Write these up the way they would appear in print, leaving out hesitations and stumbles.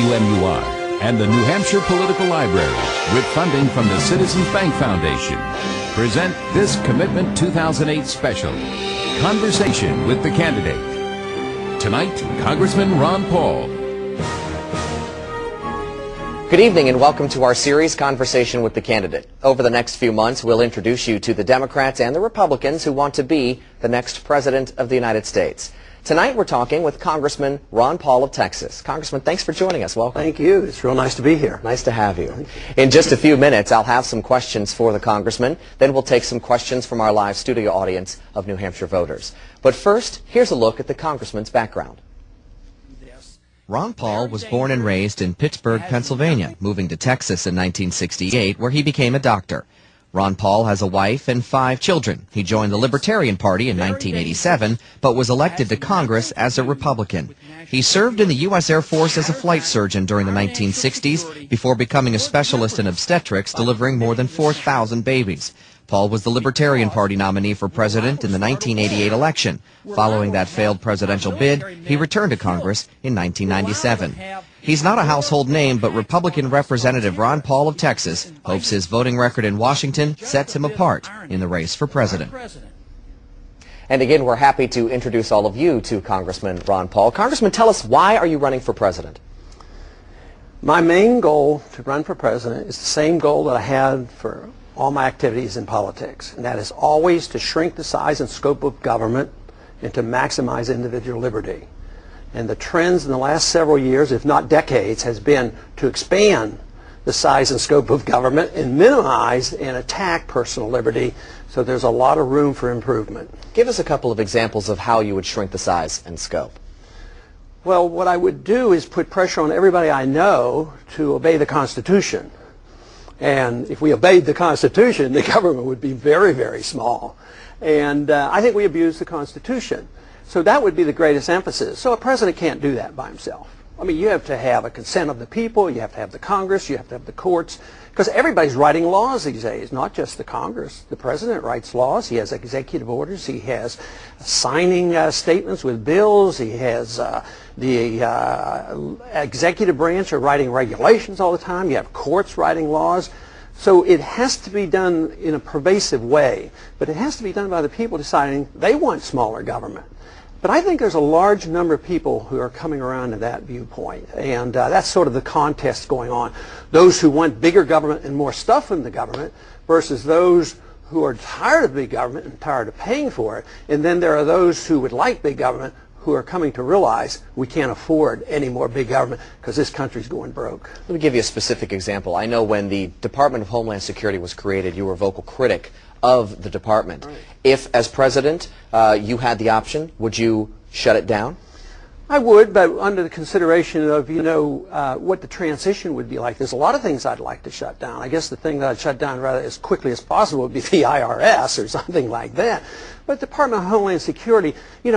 WMUR and the New Hampshire Political Library, with funding from the Citizens Bank Foundation, present this Commitment 2008 special, Conversation with the Candidate. Tonight, Congressman Ron Paul. Good evening and welcome to our series, Conversation with the Candidate. Over the next few months, we'll introduce you to the Democrats and the Republicans who want to be the next President of the United States. Tonight, we're talking with Congressman Ron Paul of Texas. Congressman, thanks for joining us. Welcome. Thank you. It's real nice to be here. Nice to have you. In just a few minutes, I'll have some questions for the Congressman. Then we'll take some questions from our live studio audience of New Hampshire voters. But first, here's a look at the Congressman's background. Ron Paul was born and raised in Pittsburgh, Pennsylvania, moving to Texas in 1968, where he became a doctor. Ron Paul has a wife and 5 children. He joined the Libertarian Party in 1987, but was elected to Congress as a Republican. He served in the U.S. Air Force as a flight surgeon during the 1960s before becoming a specialist in obstetrics, delivering more than 4,000 babies. Paul was the Libertarian Party nominee for president in the 1988 election. Following that failed presidential bid, he returned to Congress in 1997. He's not a household name, but Republican Representative Ron Paul of Texas hopes his voting record in Washington sets him apart in the race for president. And again, we're happy to introduce all of you to Congressman Ron Paul. Congressman, tell us, why are you running for president? My main goal to run for president is the same goal that I had for all my activities in politics, and that is always to shrink the size and scope of government and to maximize individual liberty. And the trends in the last several years, if not decades, has been to expand the size and scope of government and minimize and attack personal liberty. So there's a lot of room for improvement. Give us a couple of examples of how you would shrink the size and scope. Well, what I would do is put pressure on everybody I know to obey the Constitution. And if we obeyed the Constitution, the government would be very, very small. And I think we abuse the Constitution. So that would be the greatest emphasis. So a president can't do that by himself. I mean, you have to have a consent of the people, you have to have the Congress, you have to have the courts, because everybody's writing laws these days, not just the Congress. The president writes laws, he has executive orders, he has signing statements with bills, he has the executive branch are writing regulations all the time, you have courts writing laws. So it has to be done in a pervasive way, but it has to be done by the people deciding they want smaller government. But I think there's a large number of people who are coming around to that viewpoint, and that's sort of the contest going on. Those who want bigger government and more stuff in the government versus those who are tired of big government and tired of paying for it. And then there are those who would like big government who are coming to realize we can't afford any more big government because this country's going broke. Let me give you a specific example. I know when the Department of Homeland Security was created, you were a vocal critic of the department. Right. If, as president, you had the option, would you shut it down? I would, but under the consideration of, what the transition would be like. There's a lot of things I'd like to shut down. I guess the thing that I'd shut down rather as quickly as possible would be the IRS or something like that. But the Department of Homeland Security,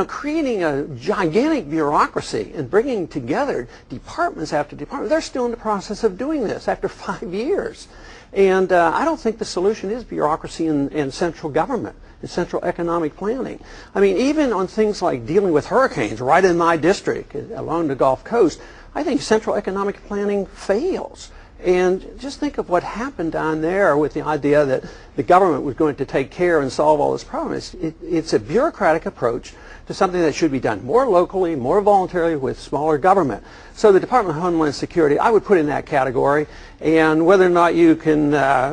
creating a gigantic bureaucracy and bringing together departments after department, they're still in the process of doing this after 5 years. And I don't think the solution is bureaucracy and central government and central economic planning. I mean, even on things like dealing with hurricanes right in my district along the Gulf Coast, I think central economic planning fails. And just think of what happened down there with the idea that the government was going to take care and solve all this problems. It's a bureaucratic approach to something that should be done more locally, more voluntarily with smaller government. So the Department of Homeland Security, I would put in that category. And whether or not you can,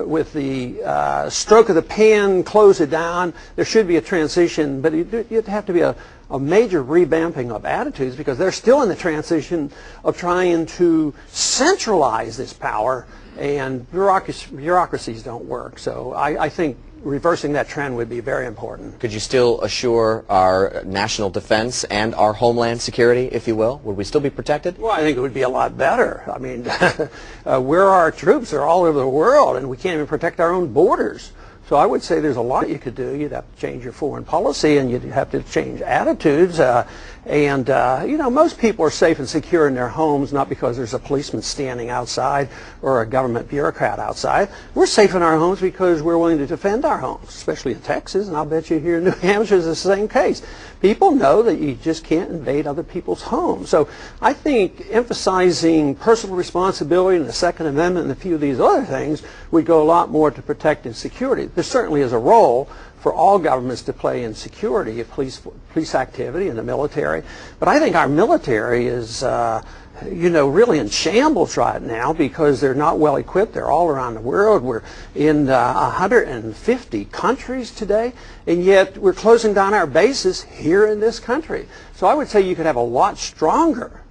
with the stroke of the pen, close it down, there should be a transition, but it'd have to be a major revamping of attitudes because they're still in the transition of trying to centralize this power, and bureaucracies don't work. So I think reversing that trend would be very important. Could you still assure our national defense and our homeland security, if you will? Would we still be protected? Well, I think it would be a lot better. I mean, where our troops are all over the world, and we can't even protect our own borders. So I would say there's a lot you could do. You'd have to change your foreign policy, and you'd have to change attitudes. Most people are safe and secure in their homes not because there's a policeman standing outside or a government bureaucrat outside. We're safe in our homes because we're willing to defend our homes, especially in Texas, and I'll bet you here in New Hampshire is the same case. people know that you just can't invade other people's homes. So I think emphasizing personal responsibility and the Second Amendment and a few of these other things would go a lot more to protecting security. There certainly is a role for all governments to play in security, of police activity and the military. But I think our military is really in shambles right now because they're not well equipped. They're all around the world. We're in 150 countries today, and yet we're closing down our bases here in this country. So I would say you could have a lot stronger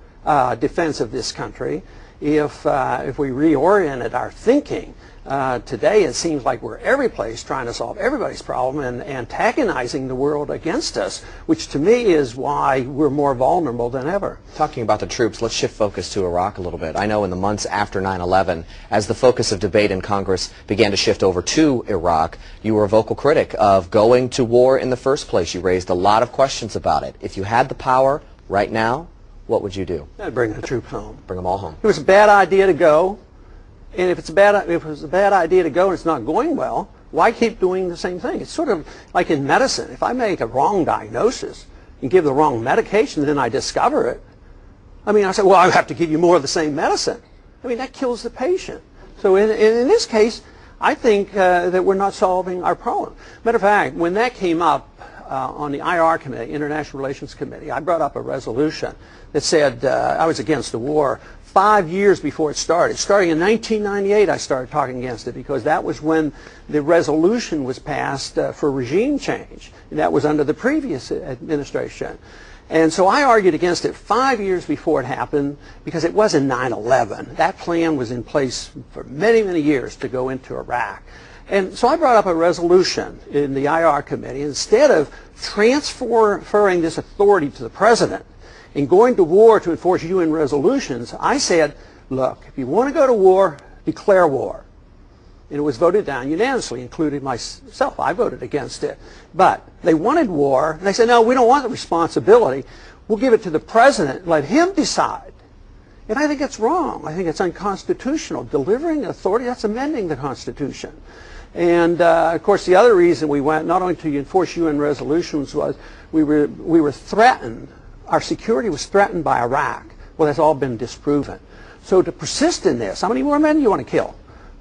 defense of this country if we reoriented our thinking. Today it seems like we're every place trying to solve everybody's problem and antagonizing the world against us, which to me is why we're more vulnerable than ever. Talking about the troops, let's shift focus to Iraq a little bit. I know in the months after 9/11, as the focus of debate in Congress began to shift over to Iraq, you were a vocal critic of going to war in the first place. You raised a lot of questions about it. If you had the power right now, what would you do? I'd bring the troops home. Bring them all home. It was a bad idea to go. And if it was a bad idea to go and it's not going well, why keep doing the same thing? It's sort of like in medicine. If I make a wrong diagnosis and give the wrong medication, then I discover it. I mean, I say, well, I have to give you more of the same medicine. I mean, that kills the patient. So in this case, I think that we're not solving our problem. Matter of fact, when that came up on the IR committee, International Relations Committee, I brought up a resolution that said I was against the war 5 years before it started. Starting in 1998, I started talking against it because that was when the resolution was passed for regime change. And that was under the previous administration. And so I argued against it 5 years before it happened because it wasn't 9/11. That plan was in place for many, many years to go into Iraq. And so I brought up a resolution in the IR committee. Instead of transferring this authority to the president and going to war to enforce UN resolutions, I said, look, if you want to go to war, declare war. And it was voted down unanimously, including myself. I voted against it. But they wanted war, and they said, no, we don't want the responsibility. We'll give it to the president, let him decide. And I think it's wrong. I think it's unconstitutional. Delivering authority, that's amending the Constitution. And of course, the other reason we went not only to enforce UN resolutions was we were threatened. Our security was threatened by Iraq. Well, that's all been disproven. So to persist in this, how many more men do you want to kill?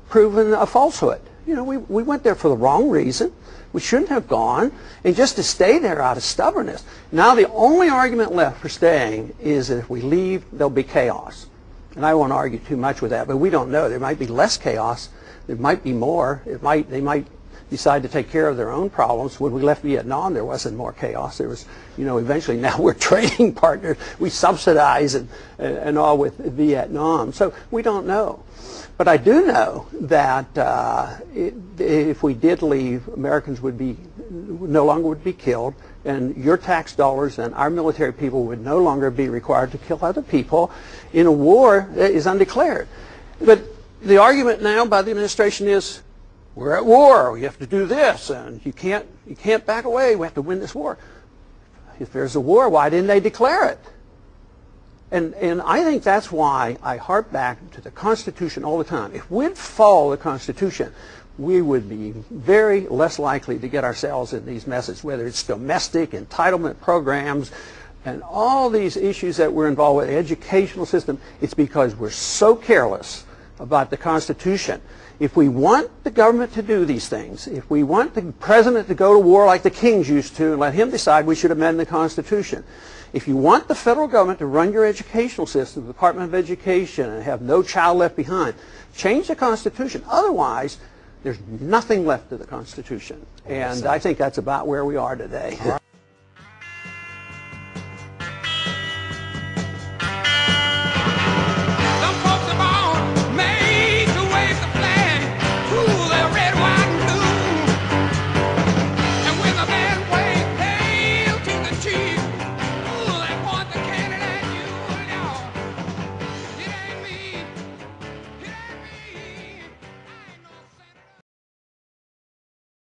Proven a falsehood. You know, we went there for the wrong reason. We shouldn't have gone. And just to stay there out of stubbornness. Now the only argument left for staying is that if we leave, there'll be chaos. And I won't argue too much with that, but we don't know. There might be less chaos. There might be more. They might decide to take care of their own problems. When we left Vietnam, there wasn't more chaos. There was, eventually now we're trading partners. We subsidize and all with Vietnam. So we don't know. But I do know that if we did leave, Americans no longer would be killed, and your tax dollars and our military people would no longer be required to kill other people in a war that is undeclared. But the argument now by the administration is, we're at war, we have to do this, and you can't back away, we have to win this war. If there's a war, why didn't they declare it? And I think that's why I harp back to the Constitution all the time. If we'd follow the Constitution, we would be very less likely to get ourselves in these messes, whether it's domestic, entitlement programs, and all these issues that we're involved with, the educational system. It's because we're so careless about the Constitution. If we want the government to do these things, if we want the president to go to war like the kings used to and let him decide, we should amend the Constitution. If you want the federal government to run your educational system, the Department of Education, and have no child left behind, change the Constitution. Otherwise, there's nothing left of the Constitution. And I think that's about where we are today.